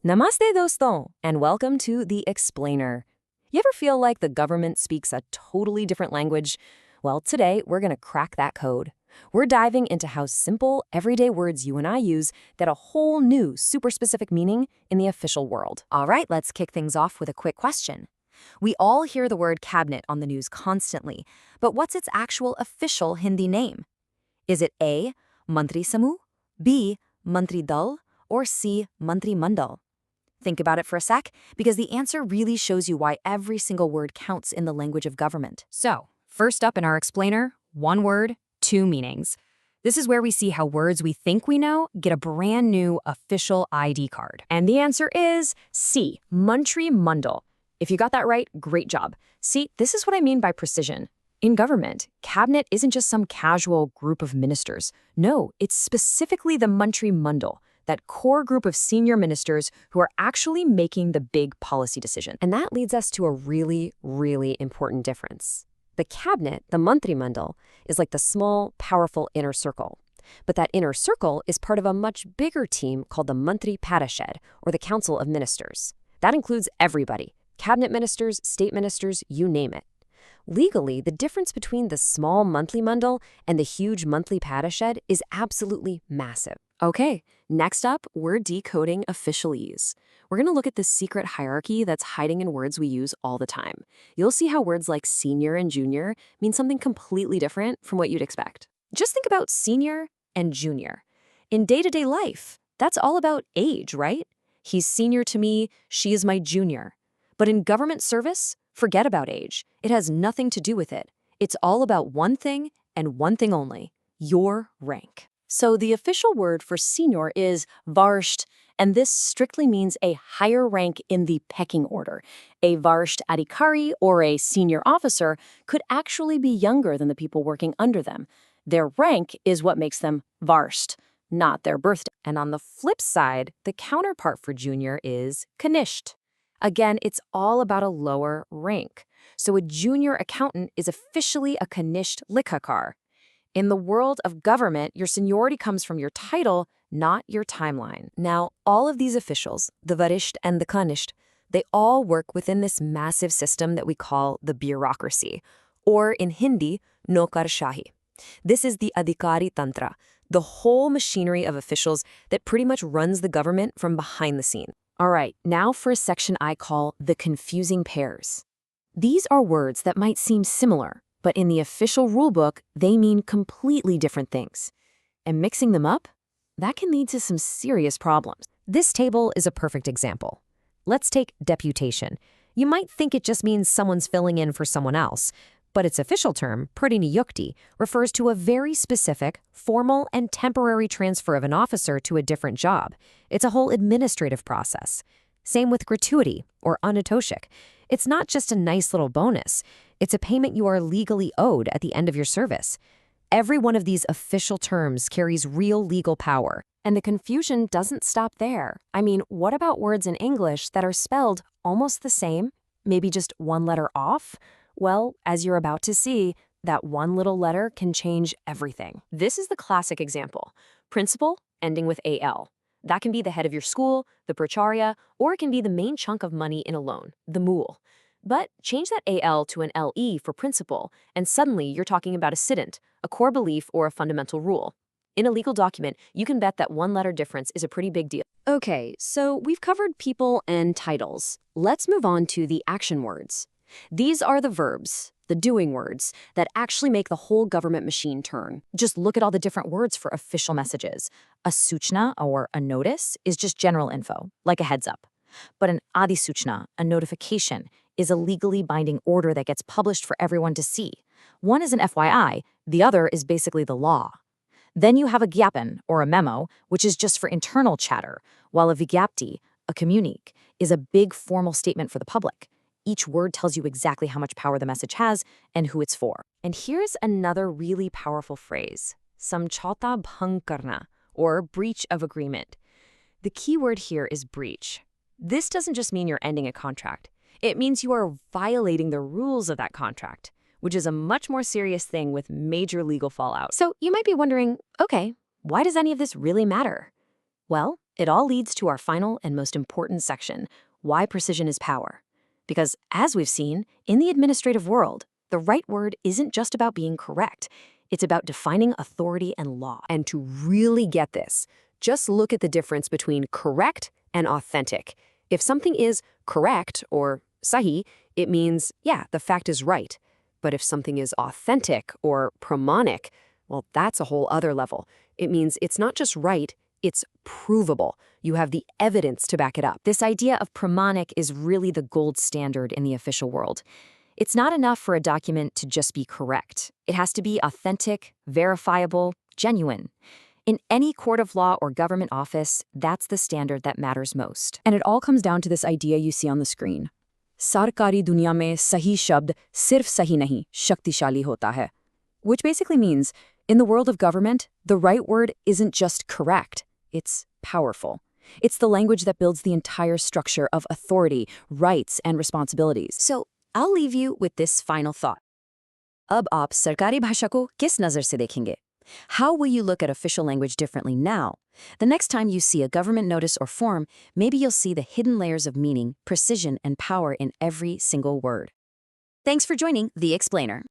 Namaste doston, and welcome to The Explainer. You ever feel like the government speaks a totally different language? Well, today we're going to crack that code. We're diving into how simple, everyday words you and I use get a whole new, super specific meaning in the official world. All right, let's kick things off with a quick question. We all hear the word cabinet on the news constantly, but what's its actual official Hindi name? Is it A, Mantri Samu, B, Mantri Dal, or C, Mantri Mandal? Think about it for a sec, because the answer really shows you why every single word counts in the language of government. So, first up in our explainer, one word, two meanings. This is where we see how words we think we know get a brand new official ID card. And the answer is C, Mantri Mandal. If you got that right, great job. See, this is what I mean by precision. In government, cabinet isn't just some casual group of ministers. No, it's specifically the Mantri Mandal, that core group of senior ministers who are actually making the big policy decision. And that leads us to a really, really important difference. The cabinet, the Mantri Mandal, is like the small, powerful inner circle. But that inner circle is part of a much bigger team called the Mantri Parishad, or the Council of Ministers. That includes everybody: cabinet ministers, state ministers, you name it. Legally, the difference between the small Mantri Mandal and the huge Mantri Parishad is absolutely massive. Okay, next up, we're decoding officialese. We're going to look at the secret hierarchy that's hiding in words we use all the time. You'll see how words like senior and junior mean something completely different from what you'd expect. Just think about senior and junior. In day-to-day life, that's all about age, right? He's senior to me, she is my junior. But in government service, forget about age. It has nothing to do with it. It's all about one thing and one thing only: your rank. So the official word for senior is varsht, and this strictly means a higher rank in the pecking order. A varsht adhikari, or a senior officer, could actually be younger than the people working under them. Their rank is what makes them varsht, not their birthday. And on the flip side, the counterpart for junior is kanisht. Again, it's all about a lower rank. So a junior accountant is officially a kanisht likhakar. In the world of government, your seniority comes from your title, not your timeline. Now, all of these officials, the varisht and the kanisht, they all work within this massive system that we call the bureaucracy, or in Hindi, Naukarshahi. This is the adhikari tantra, the whole machinery of officials that pretty much runs the government from behind the scene. All right, now for a section I call the confusing pairs. These are words that might seem similar, but in the official rulebook, they mean completely different things. And mixing them up, that can lead to some serious problems. This table is a perfect example. Let's take deputation. You might think it just means someone's filling in for someone else, but its official term, pradiniyukti, refers to a very specific, formal, and temporary transfer of an officer to a different job. It's a whole administrative process. Same with gratuity, or anatoshik. It's not just a nice little bonus. It's a payment you are legally owed at the end of your service. Every one of these official terms carries real legal power. And the confusion doesn't stop there. I mean, what about words in English that are spelled almost the same, maybe just one letter off? Well, as you're about to see, that one little letter can change everything. This is the classic example: principal ending with AL. That can be the head of your school, the pracharya, or it can be the main chunk of money in a loan, the mool. But change that AL to an LE for principal, and suddenly you're talking about a siddhant, a core belief, or a fundamental rule. In a legal document, you can bet that one letter difference is a pretty big deal. Okay, so we've covered people and titles. Let's move on to the action words. These are the verbs, the doing words, that actually make the whole government machine turn. Just look at all the different words for official messages. A suchna, or a notice, is just general info, like a heads up. But an adhisuchna, a notification, is a legally binding order that gets published for everyone to see. One is an FYI, the other is basically the law. Then you have a gyapan, or a memo, which is just for internal chatter, while a vigyapti, a communique, is a big formal statement for the public. Each word tells you exactly how much power the message has and who it's for. And here's another really powerful phrase: samchhauta bhang karna, or breach of agreement. The key word here is breach. This doesn't just mean you're ending a contract. It means you are violating the rules of that contract, which is a much more serious thing with major legal fallout. So you might be wondering, okay, why does any of this really matter? Well, it all leads to our final and most important section, why precision is power. Because, as we've seen, in the administrative world, the right word isn't just about being correct. It's about defining authority and law. And to really get this, just look at the difference between correct and authentic. If something is correct, or sahi, it means, yeah, the fact is right. But if something is authentic or pramanic, well, that's a whole other level. It means it's not just right, it's provable. You have the evidence to back it up. This idea of pramanic is really the gold standard in the official world. It's not enough for a document to just be correct. It has to be authentic, verifiable, genuine. In any court of law or government office, that's the standard that matters most. And it all comes down to this idea you see on the screen. Sarkari dunya mein sahi shabd sirf sahi nahi, shaktishali hota hai. Which basically means, in the world of government, the right word isn't just correct, it's powerful. It's the language that builds the entire structure of authority, rights, and responsibilities. So, I'll leave you with this final thought. अब आप सरकारी भाषा को किस नज़र से देखेंगे? How will you look at official language differently now? The next time you see a government notice or form, maybe you'll see the hidden layers of meaning, precision, and power in every single word. Thanks for joining The Explainer.